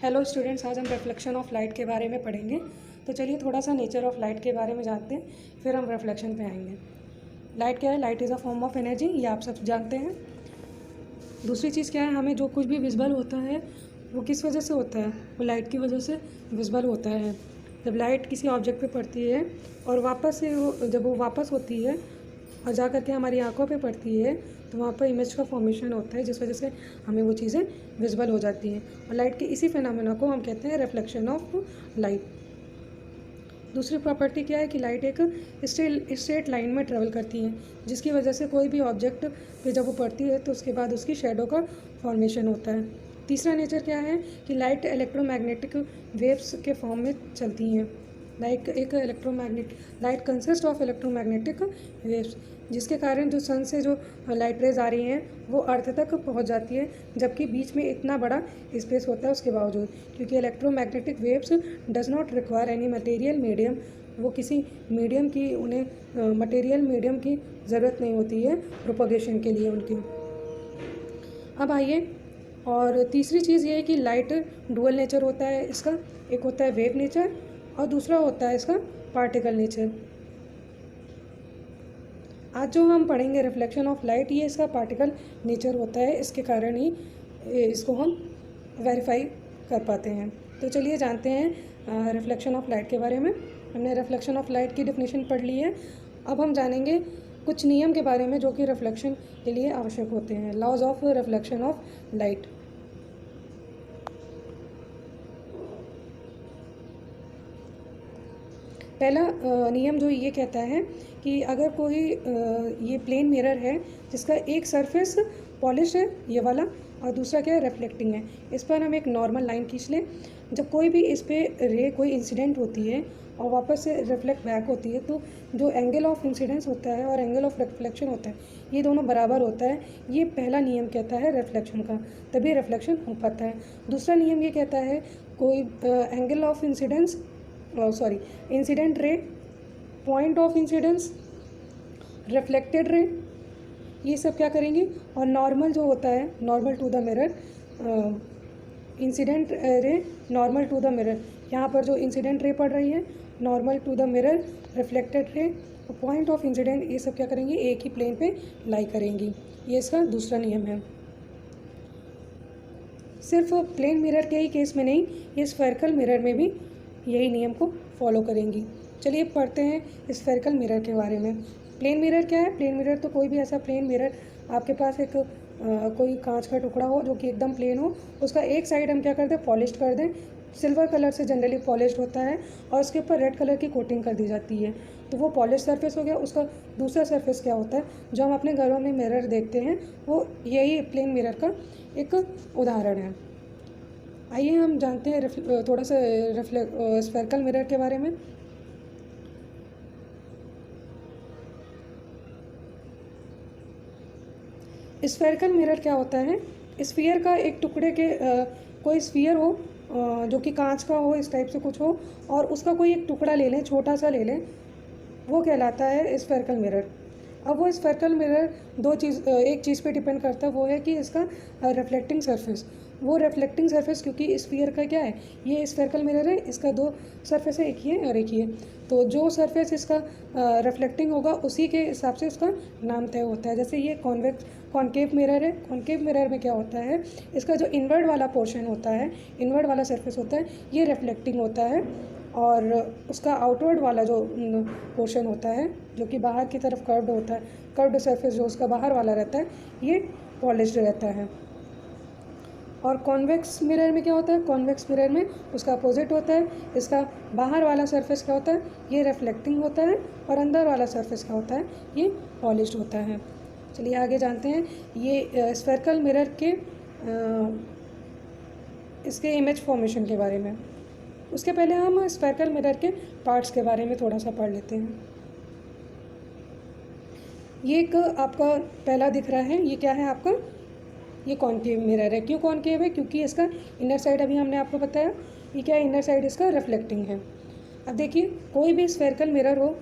Hello students, आज हम reflection of light के बारे में पढ़ेंगे। तो चलिए थोड़ा सा नेचर ऑफ लाइट के बारे में जानते हैं, फिर हम रिफ्लेक्शन पे आएंगे। लाइट क्या है? Light is a form of energy, ये आप सब जानते हैं। दूसरी चीज़ क्या है, हमें जो कुछ भी विजिबल होता है वो किस वजह से होता है? वो लाइट की वजह से विजिबल होता है। जब लाइट किसी ऑब्जेक्ट पे पड़ती है और वापस से जब वो वापस होती है और जा कर के हमारी आंखों पे पड़ती है, तो वहाँ पर इमेज का फॉर्मेशन होता है, जिस वजह से हमें वो चीज़ें विजिबल हो जाती हैं। और लाइट के इसी फिनोमेना को हम कहते हैं रिफ्लेक्शन ऑफ लाइट। दूसरी प्रॉपर्टी क्या है कि लाइट एक स्ट्रेट लाइन में ट्रेवल करती है, जिसकी वजह से कोई भी ऑब्जेक्ट पे जब वो पड़ती है तो उसके बाद उसकी शेडो का फॉर्मेशन होता है। तीसरा नेचर क्या है कि लाइट इलेक्ट्रोमैग्नेटिक वेव्स के फॉर्म में चलती हैं। Light consist of electromagnetic waves, जिसके कारण जो सन से जो लाइट रेज आ रही हैं वो अर्थ तक पहुंच जाती है, जबकि बीच में इतना बड़ा स्पेस होता है उसके बावजूद, क्योंकि electromagnetic waves does not require any material medium. वो किसी मीडियम की उन्हें मटेरियल मीडियम की ज़रूरत नहीं होती है प्रोपगेशन के लिए उनकी। अब आइए, और तीसरी चीज़ ये है कि लाइट डुअल नेचर होता है इसका। एक होता है वेव नेचर और दूसरा होता है इसका पार्टिकल नेचर। आज जो हम पढ़ेंगे रिफ्लेक्शन ऑफ लाइट, ये इसका पार्टिकल नेचर होता है, इसके कारण ही इसको हम वेरीफाई कर पाते हैं। तो चलिए जानते हैं रिफ्लेक्शन ऑफ लाइट के बारे में। हमने रिफ्लेक्शन ऑफ लाइट की डेफिनेशन पढ़ ली है। अब हम जानेंगे कुछ नियम के बारे में जो कि रिफ्लेक्शन के लिए आवश्यक होते हैं। Laws of reflection of light. पहला नियम जो ये कहता है कि अगर कोई ये प्लेन मिरर है जिसका एक सरफेस पॉलिश है, ये वाला, और दूसरा क्या है, रिफ्लेक्टिंग है, इस पर हम एक नॉर्मल लाइन खींच लें। जब कोई भी इस पर कोई इंसिडेंट होती है और वापस से रिफ्लेक्ट बैक होती है, तो जो एंगल ऑफ इंसिडेंस होता है और एंगल ऑफ रिफ्लेक्शन होता है, ये दोनों बराबर होता है। ये पहला नियम कहता है रिफ्लेक्शन का, तभी रिफ्लेक्शन हो पाता है। दूसरा नियम ये कहता है कोई angle of incidence incident ray, point of incidence, reflected ray, ये सब क्या करेंगे, और नॉर्मल जो होता है, normal to the mirror, incident ray, normal to the mirror, यहाँ पर जो इंसिडेंट रे पड़ रही है, normal to the mirror, reflected ray, point of incident, ये सब क्या करेंगी, एक ही प्लेन पे लाई करेंगी। ये इसका दूसरा नियम है। सिर्फ प्लेन मिरर के ही केस में नहीं, ये स्फेरिकल मिरर में भी यही नियम को फॉलो करेंगी। चलिए पढ़ते हैं स्फेरिकल मिरर के बारे में। प्लेन मिरर क्या है? प्लेन मिरर तो कोई भी ऐसा प्लेन मिरर, आपके पास एक कोई कांच का टुकड़ा हो जो कि एकदम प्लेन हो, उसका एक साइड हम क्या कर दें, पॉलिश कर दें। सिल्वर कलर से जनरली पॉलिश होता है और उसके ऊपर रेड कलर की कोटिंग कर दी जाती है, तो वो पॉलिश सरफेस हो गया। उसका दूसरा सरफेस क्या होता है, जो हम अपने घरों में मिरर देखते हैं, वो यही प्लेन मिरर का एक उदाहरण है। आइए हम जानते हैं थोड़ा सा स्फेरिकल मिरर के बारे में। स्फेरिकल मिरर क्या होता है? स्फीयर का एक टुकड़े के कोई स्फीयर हो जो कि कांच का हो, इस टाइप से कुछ हो, और उसका कोई एक टुकड़ा ले लें, छोटा सा ले लें, वो कहलाता है स्फेरिकल मिरर। अब वो स्फेरिकल मिरर एक चीज़ पे डिपेंड करता है, वो है कि इसका रिफ्लेक्टिंग सरफेस। वो रिफ्लेक्टिंग सरफेस, क्योंकि स्फीयर का क्या है, ये स्फेरिकल मिरर है, इसका दो सरफेस है, एक ही है और एक ही है, तो जो सरफेस इसका रिफ्लेक्टिंग होगा उसी के हिसाब से उसका नाम तय होता है। जैसे ये कॉन्केव मिरर है। कॉन्केव मिरर में क्या होता है, इसका जो इनवर्ड वाला पोर्शन होता है, इनवर्ड वाला सरफेस होता है, ये रिफ्लेक्टिंग होता है, और उसका आउटवर्ड वाला जो पोर्शन होता है, जो कि बाहर की तरफ कर्व्ड होता है, कर्व्ड सरफेस जो उसका बाहर वाला रहता है, ये पॉलिश्ड रहता है। और कॉन्वेक्स मिरर में क्या होता है, कॉन्वेक्स मिरर में उसका अपोजिट होता है। इसका बाहर वाला सरफेस क्या होता है, ये रिफ्लेक्टिंग होता है, और अंदर वाला सरफेस क्या होता है, ये पॉलिश्ड होता है। चलिए आगे जानते हैं ये स्फेरिकल मिरर के इसके इमेज फॉर्मेशन के बारे में। उसके पहले हम स्फेरिकल मिरर के पार्ट्स के बारे में थोड़ा सा पढ़ लेते हैं। ये एक आपका पहला दिख रहा है, ये क्या है आपका, ये कॉन्केव मिरर है। क्यों कॉन्केव है? क्योंकि इसका इनर साइड, अभी हमने आपको बताया, ये क्या है, इनर साइड इसका रिफ्लेक्टिंग है। अब देखिए, कोई भी स्फेरिकल मिरर हो,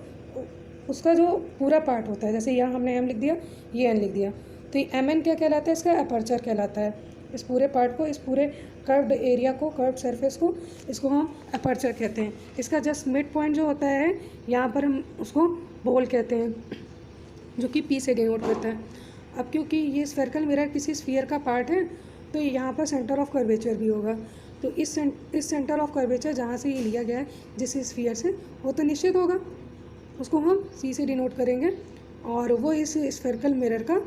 उसका जो पूरा पार्ट होता है, जैसे यहाँ हमने एम लिख दिया, ये एन लिख दिया, तो ये एम एन क्या कहलाता है, इसका अपर्चर कहलाता है। इस पूरे पार्ट को, इस पूरे कर्व्ड एरिया को, कर्व्ड सरफेस को, इसको हम अपर्चर कहते हैं। इसका जस्ट मिड पॉइंट जो होता है यहाँ पर हम उसको बोल कहते हैं, जो कि पी से डिनोट करता है। अब क्योंकि ये स्फेरिकल मिरर किसी स्फीयर का पार्ट है तो यहाँ पर सेंटर ऑफ कर्वेचर भी होगा। तो इस सेंटर ऑफ कर्वेचर जहाँ से ये लिया गया है जिस स्फीयर से, वो तो निश्चित होगा, उसको हम सी से डिनोट करेंगे और वो इस स्फेरिकल मिरर का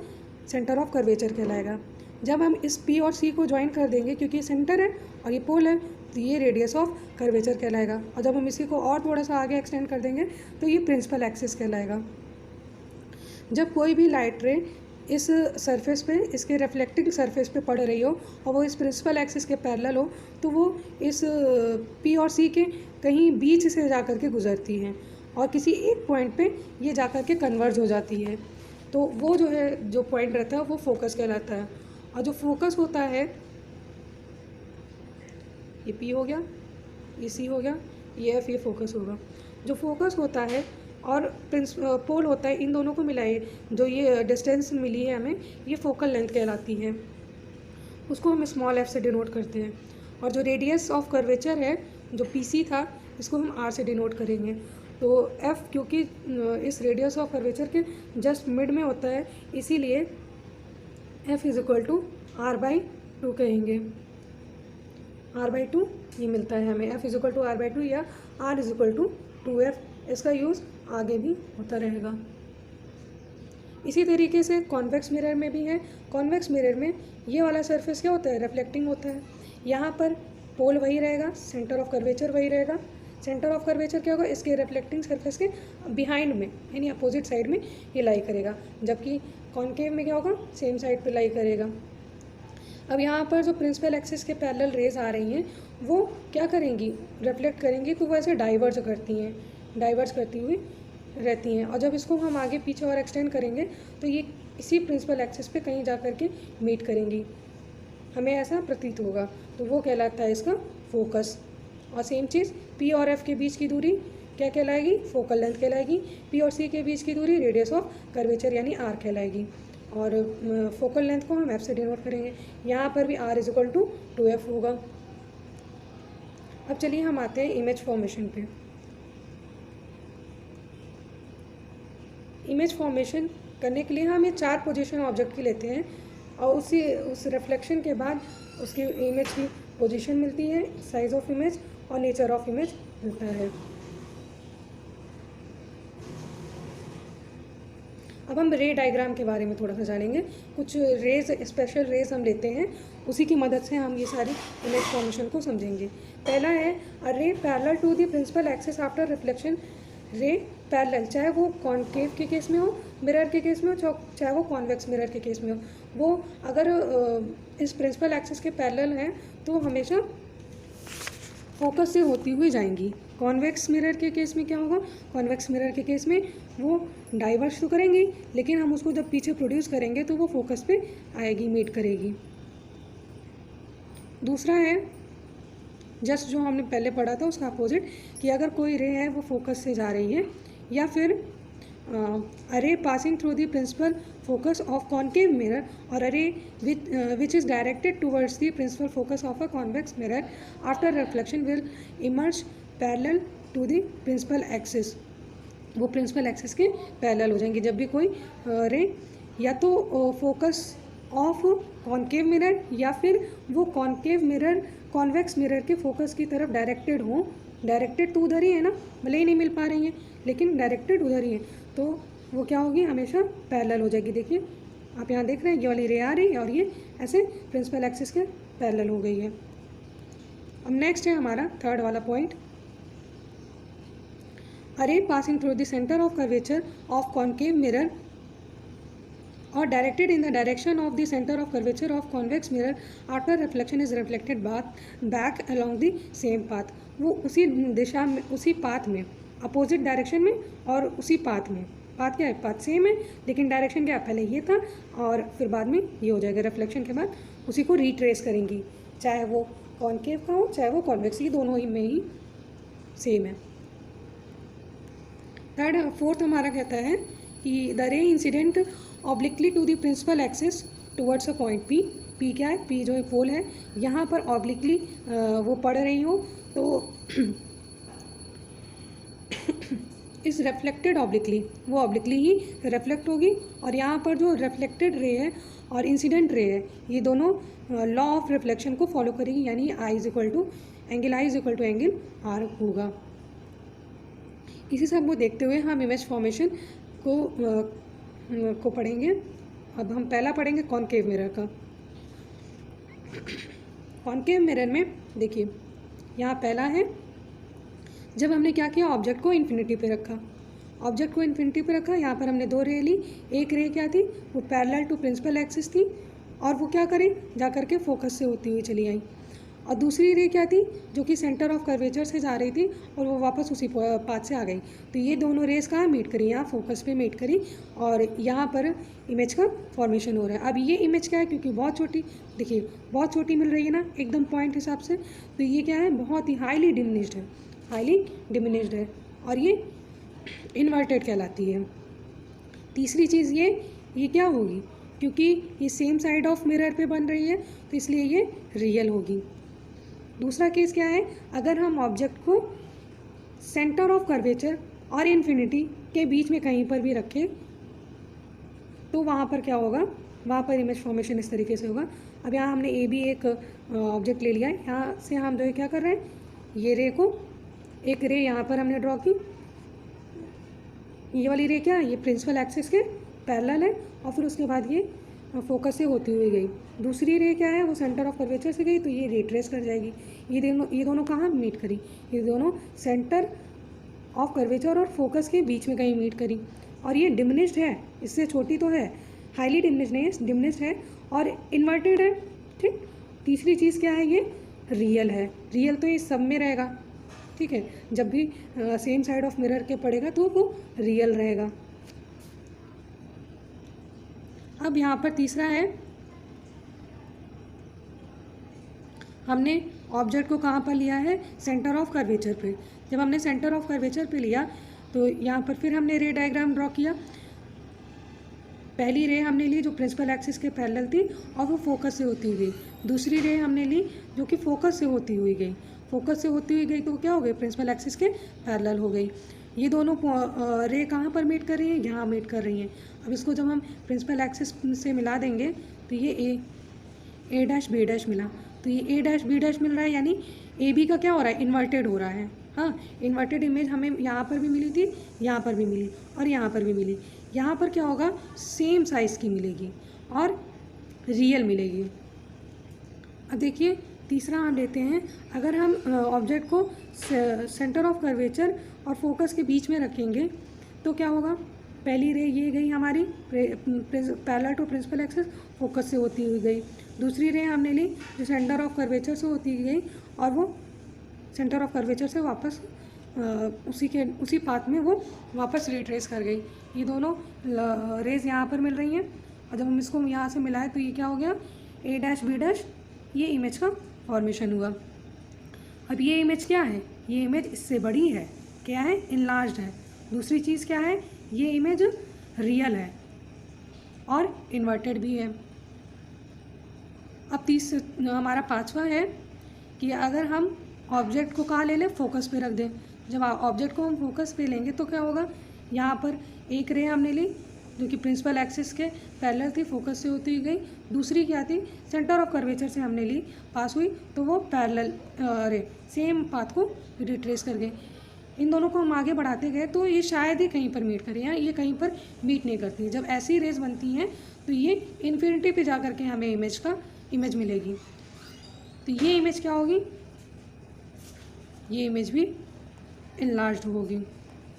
सेंटर ऑफ कर्वेचर कहलाएगा। जब हम इस पी और सी को ज्वाइन कर देंगे, क्योंकि ये सेंटर है और ये पोल है, तो ये रेडियस ऑफ कर्वेचर कहलाएगा। और जब हम इसी को और थोड़ा सा आगे एक्सटेंड कर देंगे तो ये प्रिंसिपल एक्सिस कहलाएगा। जब कोई भी लाइट रे इस सरफेस पे, इसके रिफ्लेक्टिंग सरफेस पे पड़ रही हो और वो इस प्रिंसिपल एक्सिस के पैरेलल हो, तो वो इस पी और सी के कहीं बीच से जा कर के गुजरती हैं और किसी एक पॉइंट पे ये जा कर के कन्वर्ज हो जाती है। तो वो जो है, जो पॉइंट रहता है वो फोकस कहलाता है। और जो फोकस होता है, ये पी हो गया, ये सी हो गया, ये एफ, ये फोकस होगा। जो फोकस होता है और पोल होता है, इन दोनों को मिलाइए, जो ये डिस्टेंस मिली है हमें, ये फोकल लेंथ कहलाती है। उसको हम स्मॉल एफ से डिनोट करते हैं। और जो रेडियस ऑफ कर्वेचर है, जो पी सी था, इसको हम आर से डिनोट करेंगे। तो एफ क्योंकि इस रेडियस ऑफ कर्वेचर के जस्ट मिड में होता है, इसीलिए F is equal to R by two कहेंगे। आर बाई टू ये मिलता है हमें, F is equal to R by two या R is equal to 2f। इसका यूज़ आगे भी होता रहेगा। इसी तरीके से कॉन्वेक्स मिरर में भी है। कॉन्वेक्स मिरर में ये वाला सरफेस क्या होता है, रिफ्लेक्टिंग होता है। यहाँ पर पोल वही रहेगा, सेंटर ऑफ कर्वेचर वही रहेगा। सेंटर ऑफ कर्वेचर क्या होगा, इसके रिफ्लेक्टिंग सरफेस के बिहाइंड में, यानी अपोजिट साइड में ये लाई करेगा। जबकि कॉन्केव में क्या होगा, सेम साइड पे लाई करेगा। अब यहाँ पर जो प्रिंसिपल एक्सिस के पैरेलल रेज आ रही हैं, वो क्या करेंगी, रिफ्लेक्ट करेंगी, तो वो ऐसे डाइवर्ज करती हैं, डाइवर्ज करती हुई रहती हैं। और जब इसको हम आगे पीछे और एक्सटेंड करेंगे तो ये इसी प्रिंसिपल एक्सिस पे कहीं जा कर के मीट करेंगी, हमें ऐसा प्रतीत होगा। तो वो कहलाता है इसका फोकस। और सेम चीज़ पी और एफ के बीच की दूरी क्या कहलाएगी, फोकल लेंथ कहलाएगी। पी और सी के बीच की दूरी रेडियस ऑफ कर्वेचर यानी आर कहलाएगी। और फोकल लेंथ को हम एफ से डिनोट करेंगे। यहाँ पर भी are is equal to 2f होगा। अब चलिए हम आते हैं इमेज फॉर्मेशन पे। इमेज फॉर्मेशन करने के लिए हम ये 4 पोजीशन ऑब्जेक्ट की लेते हैं और उस रिफ्लेक्शन के बाद उसकी इमेज की पोजीशन मिलती है, साइज ऑफ इमेज और नेचर ऑफ इमेज मिलता है। अब हम रे डायग्राम के बारे में थोड़ा सा जानेंगे। कुछ रेज, स्पेशल रेज हम लेते हैं, उसी की मदद से हम ये सारी इमेज फॉर्मेशन को समझेंगे। पहला है a ray parallel to the principal axis after reflection. Ray parallel, चाहे वो कॉन्केव के केस में हो, मिरर के केस में हो, चाहे वो कॉन्वेक्स मिरर के केस में हो, वो अगर इस प्रिंसिपल एक्सिस के पैरेलल हैं तो हमेशा फोकस से होती हुई जाएंगी। कॉन्वेक्स मिरर के केस में क्या होगा, कॉन्वेक्स मिरर के केस में वो डाइवर्ज तो करेंगी, लेकिन हम उसको जब पीछे प्रोड्यूस करेंगे तो वो फोकस पे आएगी, मीट करेगी। दूसरा है जस्ट जो हमने पहले पढ़ा था उसका अपोजिट, कि अगर कोई रे है वो फोकस से जा रही है, या फिर a ray passing through the principal focus of concave mirror or a रे which is directed towards the principal focus of a convex mirror after reflection will emerge parallel to the principal axis। वो principal axis के parallel हो जाएंगे। जब भी कोई रे या तो फोकस ऑफ कॉन्केव मिरर या फिर वो कॉन्केव मिरर कॉन्वेक्स मिरर के फोकस की तरफ डायरेक्टेड हो, डायरेक्टेड तो उधर ही है ना, भले ही नहीं मिल पा रही हैं लेकिन डायरेक्टेड उधर ही है, तो वो क्या होगी, हमेशा पैरेलल हो जाएगी। देखिए आप यहाँ देख रहे हैं, ये वाली रे आ रही है और ये ऐसे प्रिंसिपल एक्सिस के पैरेलल हो गई है। अब नेक्स्ट है हमारा थर्ड वाला point, a ray passing through the centre of curvature of concave mirror or directed in the direction of the center of curvature of convex mirror after reflection is reflected back along the same path। वो उसी दिशा में, उसी path में, opposite direction में और उसी path में। Path क्या है, पाथ सेम है लेकिन डायरेक्शन क्या, पहले ये था और फिर बाद में ये हो जाएगा। रिफ्लेक्शन के बाद उसी को रिट्रेस करेंगी, चाहे वो कॉन्केव का हो चाहे वो कॉन्वेक्स, ये दोनों ही में ही सेम है। फोर्थ हमारा कहता है कि the ray incident obliquely to the principal axis towards a point P P क्या है, पी जो एक पोल है यहाँ पर ऑब्लिकली वो पड़ रही हो तो इस रिफ्लेक्टेड ऑब्लिकली, वो ऑब्लिकली ही रिफ्लेक्ट होगी। और यहाँ पर जो रिफ्लेक्टेड रे है और इंसिडेंट रे है ये दोनों लॉ ऑफ रिफ्लेक्शन को फॉलो करेगी, यानी I is equal to angle R होगा। इसी सब को देखते हुए हम इमेज फॉर्मेशन को पढ़ेंगे। अब हम पहला पढ़ेंगे कॉनकेव मिरर का। कॉनकेव मिरर में देखिए यहाँ पहला है, जब हमने क्या किया, ऑब्जेक्ट को इन्फिनिटी पे रखा, ऑब्जेक्ट को इन्फिनिटी पे रखा, यहाँ पर हमने दो रे ली। एक रे क्या थी, वो पैरेलल टू प्रिंसिपल एक्सिस थी और वो क्या करें, जा करके फोकस से होती हुई चली आई। और दूसरी रे क्या थी, जो कि सेंटर ऑफ कर्वेचर से जा रही थी और वो वापस उसी पाथ से आ गई। तो ये दोनों रेस कहाँ मीट करी, यहाँ फोकस पे मीट करी और यहाँ पर इमेज का फॉर्मेशन हो रहा है। अब ये इमेज क्या है, क्योंकि बहुत छोटी, देखिए बहुत छोटी मिल रही है ना एकदम पॉइंट हिसाब से, तो ये क्या है, बहुत ही हाईली डिमिनिश्ड है, हाईली डिमिनिश्ड है और ये इन्वर्टेड कहलाती है। तीसरी चीज़ ये क्या होगी, क्योंकि ये सेम साइड ऑफ मिरर पे बन रही है तो इसलिए ये रियल होगी। दूसरा केस क्या है, अगर हम ऑब्जेक्ट को सेंटर ऑफ कर्वेचर और इन्फिनिटी के बीच में कहीं पर भी रखें तो वहाँ पर क्या होगा, वहाँ पर इमेज फॉर्मेशन इस तरीके से होगा। अब यहाँ हमने ए बी एक ऑब्जेक्ट ले लिया है, यहाँ से हम जो है क्या कर रहे हैं, ये रे को, एक रे यहाँ पर हमने ड्रॉ की, ये वाली रे क्या है, ये प्रिंसिपल एक्सिस के पैरेलल है और फिर उसके बाद ये फोकस से होती हुई गई। दूसरी रे क्या है, वो सेंटर ऑफ कर्वेचर से गई तो ये रे ट्रेस कर जाएगी। ये दोनों कहाँ मीट करी, ये दोनों सेंटर ऑफ कर्वेचर और फोकस के बीच में कहीं मीट करी और ये डिमिनिश्ड है, इससे छोटी तो है, हाईली डिमिनिश्ड नहीं है, डिमिनिश्ड है और इन्वर्टेड है। ठीक, तीसरी चीज़ क्या है, ये रियल है। रियल तो ये सब में रहेगा, ठीक है, जब भी सेम साइड ऑफ मिरर के पड़ेगा तो वो रियल रहेगा। अब यहाँ पर तीसरा है, हमने ऑब्जेक्ट को कहाँ पर लिया है, सेंटर ऑफ कर्वेचर पे। जब हमने सेंटर ऑफ कर्वेचर पे लिया तो यहाँ पर फिर हमने रे डायग्राम ड्रॉ किया। पहली रे हमने ली जो प्रिंसिपल एक्सिस के पैरेलल थी और वो फोकस से होती हुई गई। दूसरी रे हमने ली जो कि फोकस से होती हुई गई, फोकस से होती हुई गई तो क्या हो गई, प्रिंसिपल एक्सिस के पैरेलल हो गई। ये दोनों रे कहाँ पर मीट कर रही हैं, यहाँ मीट कर रही हैं। अब इसको जब हम प्रिंसिपल एक्सिस से मिला देंगे तो ये ए डैश बी डैश मिला, तो ये ए डैश बी डैश मिल रहा है, यानी ए बी का क्या हो रहा है, इन्वर्टेड हो रहा है। हाँ, इन्वर्टेड इमेज हमें यहाँ पर भी मिली थी, यहाँ पर भी मिली और यहाँ पर भी मिली। यहाँ पर क्या होगा, सेम साइज़ की मिलेगी और रियल मिलेगी। अब देखिए तीसरा हम लेते हैं, अगर हम ऑब्जेक्ट को सेंटर ऑफ कर्वेचर और फोकस के बीच में रखेंगे तो क्या होगा, पहली रे ये गई हमारी parallel to principal axis, focus से होती हुई गई। दूसरी रे हमने ली जो सेंटर ऑफ कर्वेचर से होती गई और वो सेंटर ऑफ कर्वेचर से वापस उसी पाथ में वो वापस रिट्रेस कर गई। ये दोनों रेज यहाँ पर मिल रही हैं और जब हम इसको यहाँ से मिलाएं तो ये क्या हो गया, ए डैश बी डैश, ये इमेज का फॉर्मेशन हुआ। अब ये इमेज क्या है, ये इमेज इससे बड़ी है, क्या है, इनलार्ज्ड है। दूसरी चीज़ क्या है, ये इमेज रियल है और इन्वर्टेड भी है। अब हमारा पांचवा है कि अगर हम ऑब्जेक्ट को कहाँ ले लें, फोकस पे रख दें। जब ऑब्जेक्ट को हम फोकस पे लेंगे तो क्या होगा, यहाँ पर एक रे हमने ली जो कि प्रिंसिपल एक्सिस के पैरेलल थी, फोकस से होती गई। दूसरी क्या थी, सेंटर ऑफ कर्वेचर से हमने ली, पास हुई तो वो पैरेलल रे सेम पाथ को रिट्रेस कर गए। इन दोनों को हम आगे बढ़ाते गए तो ये शायद ही कहीं पर मीट करें, या ये कहीं पर मीट नहीं करती। जब ऐसी रेज बनती हैं तो ये इन्फिनिटी पे जा करके हमें इमेज मिलेगी। तो ये इमेज क्या होगी, ये इमेज भी इनलार्ज्ड होगी।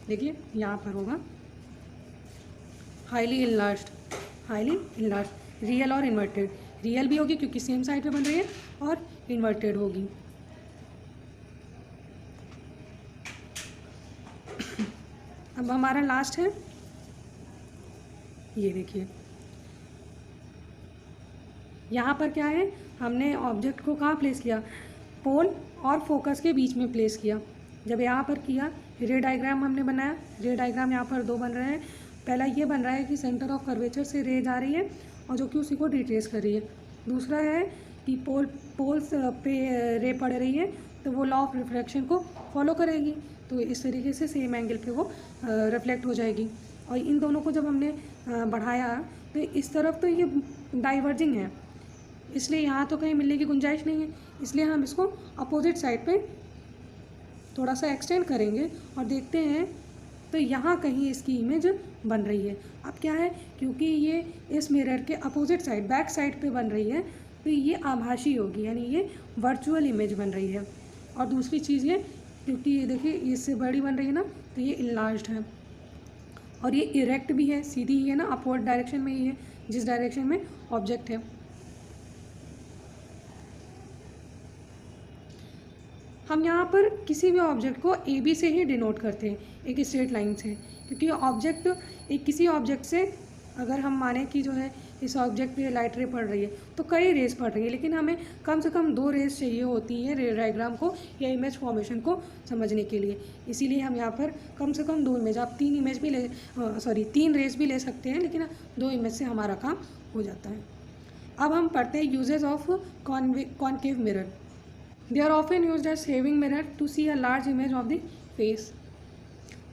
देखिए यहाँ पर होगा हाईली इनलार्ज्ड, रियल और इन्वर्टेड। रियल भी होगी क्योंकि सेम साइड पे बन रही है और इन्वर्टेड होगी। अब हमारा लास्ट है, ये देखिए यहाँ पर क्या है, हमने ऑब्जेक्ट को कहाँ प्लेस किया, पोल और फोकस के बीच में प्लेस किया। जब यहाँ पर किया, रे डायग्राम हमने बनाया। रे डायग्राम यहाँ पर दो बन रहे हैं। पहला ये बन रहा है कि सेंटर ऑफ कर्वेचर से रे जा रही है और जो कि उसी को रिट्रेस कर रही है। दूसरा है कि पोल्स पे रे पड़ रही है तो वो लॉ ऑफ रिफ्रैक्शन को फॉलो करेगी, तो इस तरीके से सेम एंगल पे वो रिफ्लेक्ट हो जाएगी। और इन दोनों को जब हमने बढ़ाया तो इस तरफ तो ये डाइवर्जिंग है, इसलिए यहाँ तो कहीं मिलने की गुंजाइश नहीं है, इसलिए हम इसको अपोजिट साइड पे थोड़ा सा एक्सटेंड करेंगे और देखते हैं तो यहाँ कहीं इसकी इमेज बन रही है। अब क्या है, क्योंकि ये इस मिरर के अपोजिट साइड बैक साइड पे बन रही है तो ये आभासी होगी, यानी ये वर्चुअल इमेज बन रही है। और दूसरी चीज़ ये, क्योंकि ये देखिए इससे बड़ी बन रही है ना, तो ये इनलार्ज्ड है और ये इरेक्ट भी है, सीधी ही है ना, अपवर्ड डायरेक्शन में ही है जिस डायरेक्शन में ऑब्जेक्ट है। हम यहाँ पर किसी भी ऑब्जेक्ट को ए बी से ही डिनोट करते हैं, एक स्ट्रेट लाइन से, क्योंकि ऑब्जेक्ट एक किसी ऑब्जेक्ट से अगर हम माने कि जो है इस ऑब्जेक्ट पे लाइट रे पड़ रही है तो कई रेस पड़ रही है, लेकिन हमें कम से कम 2 रेस चाहिए होती है रे डायग्राम को या इमेज फॉर्मेशन को समझने के लिए। इसीलिए हम यहाँ पर कम से कम 2 इमेज, आप 3 इमेज भी 3 रेस भी ले सकते हैं, लेकिन 2 इमेज से हमारा काम हो जाता है। अब हम पढ़ते हैं uses of concave mirror. They are often used as saving mirror to see a large image of the face.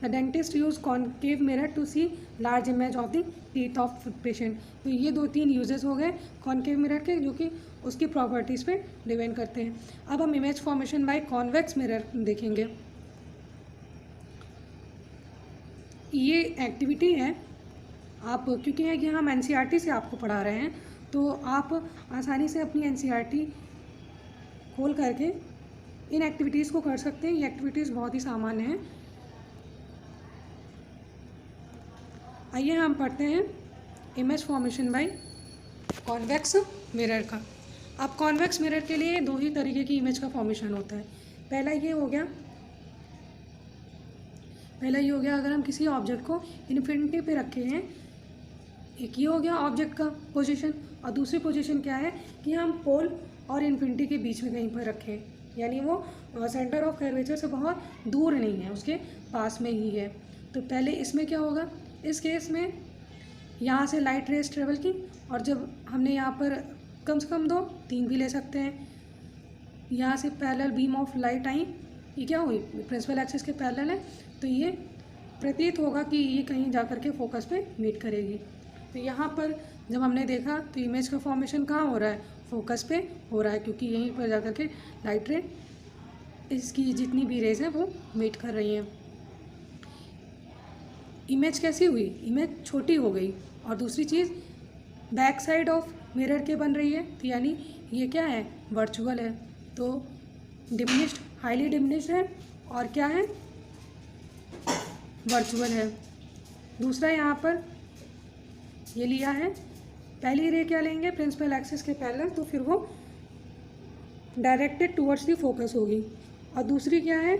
The dentist use concave mirror to see large image of the teeth of patient. तो ये 2-3 uses हो गए concave mirror के, जो कि उसकी properties पे depend करते हैं। अब हम image formation by convex mirror देखेंगे। ये एक्टिविटी है, आप क्योंकि है कि हम एनसीईआरटी से आपको पढ़ा रहे हैं तो आप आसानी से अपनी एनसीईआरटी खोल करके इन एक्टिविटीज़ को कर सकते हैं। ये एक्टिविटीज़ बहुत ही सामान्य हैं। आइए हम पढ़ते हैं image formation by convex mirror का। अब कॉन्वेक्स मिरर के लिए 2 ही तरीके की इमेज का फॉर्मेशन होता है। पहला ये हो गया अगर हम किसी ऑब्जेक्ट को इन्फिनिटी पे रखे हैं, एक ये हो गया ऑब्जेक्ट का पोजीशन, और दूसरी पोजीशन क्या है कि हम पोल और इन्फिनिटी के बीच में कहीं पर रखें, यानी वो सेंटर ऑफ कर्वेचर से बहुत दूर नहीं है, उसके पास में ही है। तो पहले इसमें क्या होगा, इस केस में यहाँ से लाइट रेस ट्रेवल की, और जब हमने यहाँ पर कम से कम 2-3 भी ले सकते हैं, यहाँ से पैरेलल बीम ऑफ लाइट आई, ये क्या हुई, प्रिंसिपल एक्सिस के पैरेलल है, तो ये प्रतीत होगा कि ये कहीं जा कर के फोकस पे मीट करेगी। तो यहाँ पर जब हमने देखा तो इमेज का फॉर्मेशन कहाँ हो रहा है, फोकस पे हो रहा है, क्योंकि यहीं पर जा कर के लाइट रे इसकी जितनी भी रेज है वो मीट कर रही हैं। इमेज कैसी हुई, इमेज छोटी हो गई। और दूसरी चीज़ बैक साइड ऑफ मिरर के बन रही है, तो यानी ये क्या है, वर्चुअल है, तो डिमिनिश्ड, हाईली डिमिनिश्ड है, और क्या है, वर्चुअल है। दूसरा यहाँ पर ये लिया है, पहली रे क्या लेंगे, प्रिंसिपल एक्सिस के पैरेलल, तो फिर वो डायरेक्टेड टुवर्ड्स दी फोकस होगी। और दूसरी क्या है,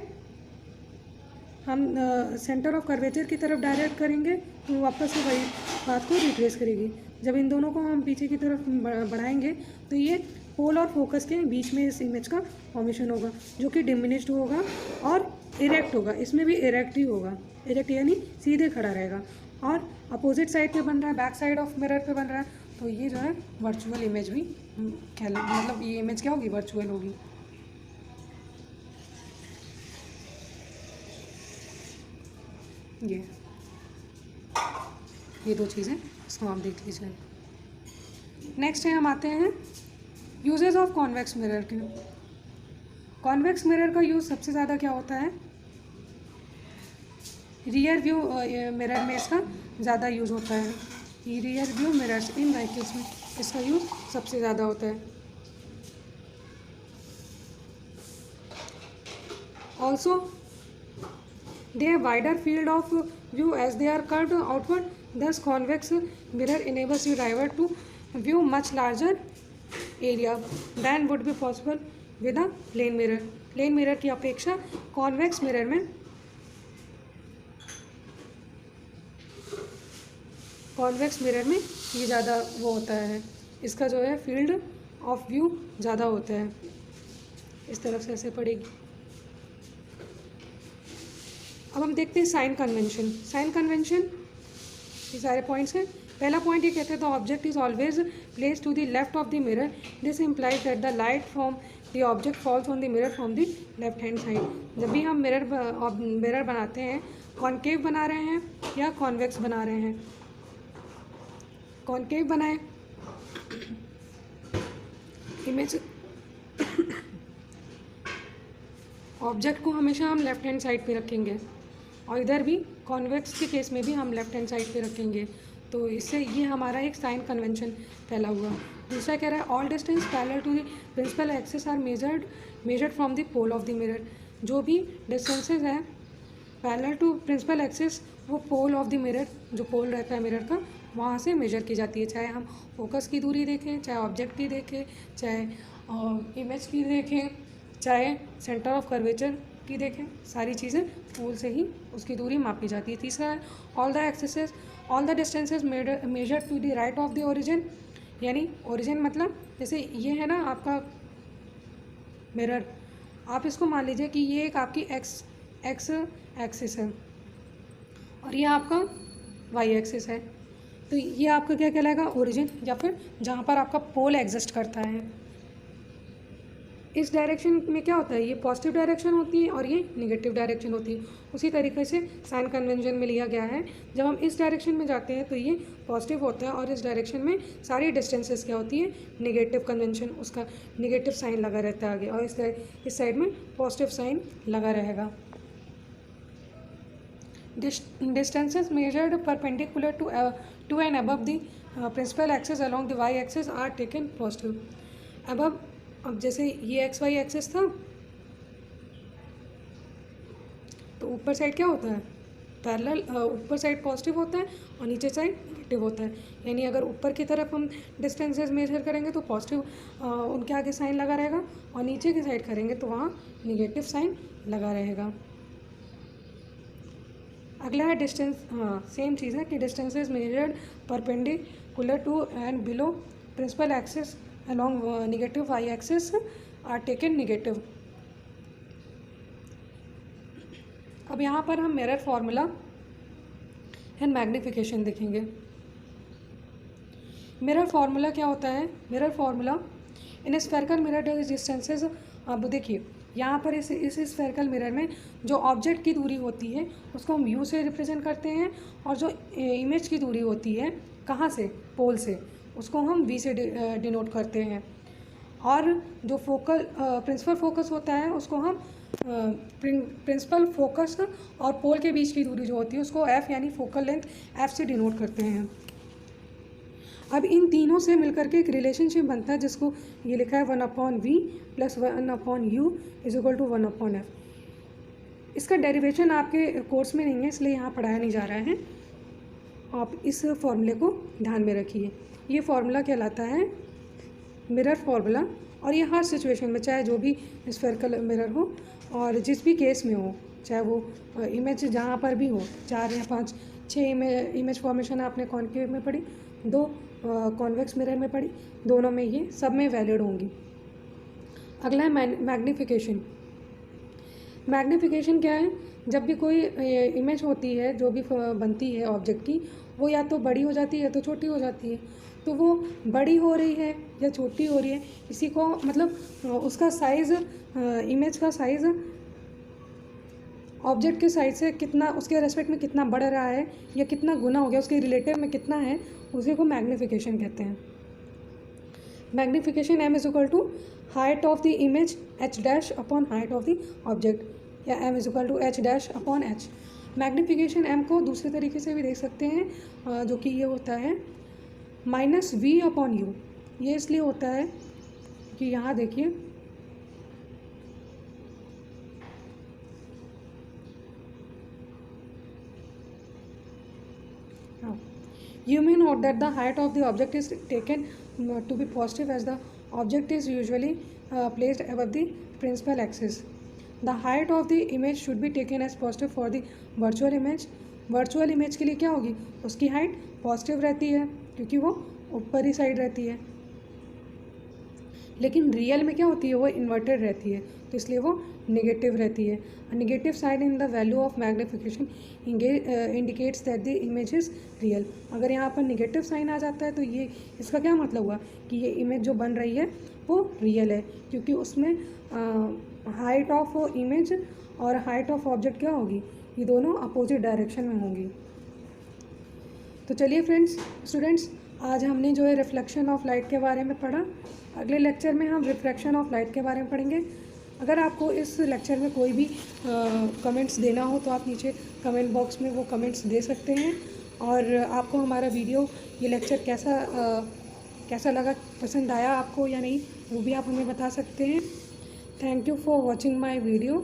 हम सेंटर ऑफ कर्वेचर की तरफ डायरेक्ट करेंगे तो वापस से वही बात को रिट्रेस करेगी। जब इन दोनों को हम पीछे की तरफ बढ़ाएंगे तो ये पोल और फोकस के बीच में इस इमेज का फॉर्मेशन होगा, जो कि डिमिनिश्ड होगा और इरेक्ट होगा। इसमें भी इरेक्ट ही होगा, इरेक्ट यानी सीधे खड़ा रहेगा, और अपोजिट साइड पे बन रहा है, बैक साइड ऑफ मिरर पे बन रहा है, तो ये जो है वर्चुअल इमेज भी मतलब ये इमेज क्या होगी, वर्चुअल होगी। ये 2 चीज़ें, इसको आप देख लीजिए। नेक्स्ट है, हम आते हैं यूजेस ऑफ कॉन्वेक्स मिरर के। कॉन्वेक्स मिरर का यूज़ सबसे ज़्यादा क्या होता है, रियर व्यू मिरर में इसका ज़्यादा यूज़ होता है। ये rear view mirrors in vehicles में इसका यूज़ सबसे ज़्यादा होता है। Also they have wider field of view as they are curved outward, thus convex mirror enables the driver to view much larger area than would be possible with a plane mirror. Plane mirror की अपेक्षा convex mirror में ये ज़्यादा वो होता है, इसका जो है फील्ड ऑफ व्यू ज़्यादा होता है। इस तरफ से ऐसे पड़ेगी। अब हम देखते हैं साइन कन्वेंशन। साइन कन्वेंशन, ये सारे पॉइंट्स हैं। पहला पॉइंट ये कहते हैं the object is always place to the left of the mirror, this implies that the light from the object falls on the mirror from the left hand side. जब भी हम मिरर बनाते हैं, कॉनकेव बना रहे हैं या कॉन्वेक्स बना रहे हैं, कॉनकेव बनाए इमेज ऑब्जेक्ट को हमेशा हम लेफ्ट हैंड साइड पे रखेंगे, और इधर भी कॉन्वेक्स के केस में भी हम लेफ्ट हैंड साइड पे रखेंगे। तो इससे ये हमारा एक साइन कन्वेंशन फैला हुआ। दूसरा कह रहा है all distance parallel to the principal axis are measured from the pole of the mirror. जो भी डिस्टेंसेज हैं पैरेलल टू प्रिंसिपल एक्सिस, वो पोल ऑफ द मिरर, जो पोल रहता है मिरर का, वहाँ से मेजर की जाती है। चाहे हम फोकस की दूरी देखें, चाहे ऑब्जेक्ट की देखें, चाहे इमेज की देखें, चाहे सेंटर ऑफ कर्वेचर की देखें, सारी चीज़ें पोल से ही उसकी दूरी मापी जाती है। तीसरा है all the distances measured to the right of the origin, यानी ओरिजिन मतलब जैसे ये है ना आपका मिरर, आप इसको मान लीजिए कि ये एक आपकी एक्स एक्सिस है और ये आपका वाई एक्सिस है, तो ये आपका क्या कहलाएगा, ओरिजिन, या फिर जहाँ पर आपका पोल एग्जिस्ट करता है। इस डायरेक्शन में क्या होता है, ये पॉजिटिव डायरेक्शन होती है और ये नेगेटिव डायरेक्शन होती है। उसी तरीके से साइन कन्वेंशन में लिया गया है, जब हम इस डायरेक्शन में जाते हैं तो ये पॉजिटिव होता है, और इस डायरेक्शन में सारी डिस्टेंसेस क्या होती है, नेगेटिव कन्वेंशन, उसका नेगेटिव साइन लगा रहता है आगे, और इस साइड में पॉजिटिव साइन लगा रहेगा। Distances measured perpendicular to and above the principal axis along the y axis are taken positive. अब जैसे ये एक्स वाई एक्सिस था, तो ऊपर साइड क्या होता है, पैरेलल, ऊपर साइड पॉजिटिव होता है और नीचे साइड नेगेटिव होता है। यानी अगर ऊपर की तरफ हम डिस्टेंसेस मेजर करेंगे तो पॉजिटिव उनके आगे साइन लगा रहेगा, और नीचे की साइड करेंगे तो वहाँ नेगेटिव साइन लगा रहेगा। अगला है डिस्टेंस, सेम चीज़ है कि distances measured perpendicular to and below principal axis along negative y axis are taken negative. अब यहाँ पर हम मिरर फार्मूला एंड मैग्नीफिकेशन देखेंगे। मिरर फार्मूला क्या होता है, mirror formula in spherical mirror distances, अब देखिए यहाँ पर इस स्फेरिकल मिरर में जो ऑब्जेक्ट की दूरी होती है उसको हम यू से रिप्रेजेंट करते हैं, और जो इमेज की दूरी होती है कहाँ से, पोल से, उसको हम वी से डिनोट करते हैं। और जो प्रिंसिपल फोकस होता है उसको हम प्रिंसिपल फोकस और पोल के बीच की दूरी जो होती है उसको एफ यानी फोकल लेंथ एफ से डिनोट करते हैं। अब इन तीनों से मिलकर के एक रिलेशनशिप बनता है जिसको ये लिखा है 1/v + 1/u = 1/f। इसका डेरिवेशन आपके कोर्स में नहीं है, इसलिए यहाँ पढ़ाया नहीं जा रहा है। आप इस फॉर्मूले को ध्यान में रखिए। ये फार्मूला कहलाता है मिरर फार्मूला, और ये हर सिचुएशन में, चाहे जो भी स्फेरिकल मिरर हो और जिस भी केस में हो, चाहे वो इमेज जहाँ पर भी हो, 4 या 5 6 इमेज फॉर्मेशन आपने कॉनकेव में पढ़ी, 2 कॉन्वेक्स मिरर में पढ़ी, दोनों में ये सब में वैलिड होंगी। अगला है मैग्नीफिकेशन। मैग्नीफिकेशन क्या है, जब भी कोई इमेज होती है जो भी बनती है ऑब्जेक्ट की, वो या तो बड़ी हो जाती है या तो छोटी हो जाती है। तो वो बड़ी हो रही है या छोटी हो रही है, इसी को मतलब उसका साइज़, इमेज का साइज़ ऑब्जेक्ट के साइज से कितना, उसके रेस्पेक्ट में कितना बढ़ रहा है या कितना गुना हो गया, उसके रिलेटिव में कितना है, उसी को मैग्नीफिकेशन कहते हैं। Magnification m = height of the image h' height of the object, या m = h'/h। मैग्नीफिकेशन m को दूसरे तरीके से भी देख सकते हैं, जो कि ये होता है -v/u। ये इसलिए होता है कि यहाँ देखिए, you may note that the height of the object is taken to be positive as the object is usually placed above the principal axis. The height of the image should be taken as positive for the virtual image. Virtual image के लिए क्या होगी, उसकी height positive रहती है क्योंकि वो ऊपर ही साइड रहती है, लेकिन रियल में क्या होती है, वो इन्वर्टेड रहती है, तो इसलिए वो नेगेटिव रहती है। Negative sign in the value of magnification indicates that the image is real. अगर यहाँ पर नेगेटिव साइन आ जाता है तो ये इसका क्या मतलब हुआ कि ये इमेज जो बन रही है वो रियल है, क्योंकि उसमें हाइट ऑफ इमेज और हाइट ऑफ ऑब्जेक्ट क्या होगी, ये दोनों अपोजिट डायरेक्शन में होंगी। तो चलिए स्टूडेंट्स, आज हमने जो है रिफ्लेक्शन ऑफ लाइट के बारे में पढ़ा। अगले लेक्चर में हम रिफ्रैक्शन ऑफ लाइट के बारे में पढ़ेंगे। अगर आपको इस लेक्चर में कोई भी कमेंट्स देना हो तो आप नीचे कमेंट बॉक्स में वो कमेंट्स दे सकते हैं। और आपको हमारा वीडियो ये लेक्चर कैसा लगा, पसंद आया आपको या नहीं, वो भी आप हमें बता सकते हैं। Thank you for watching my video.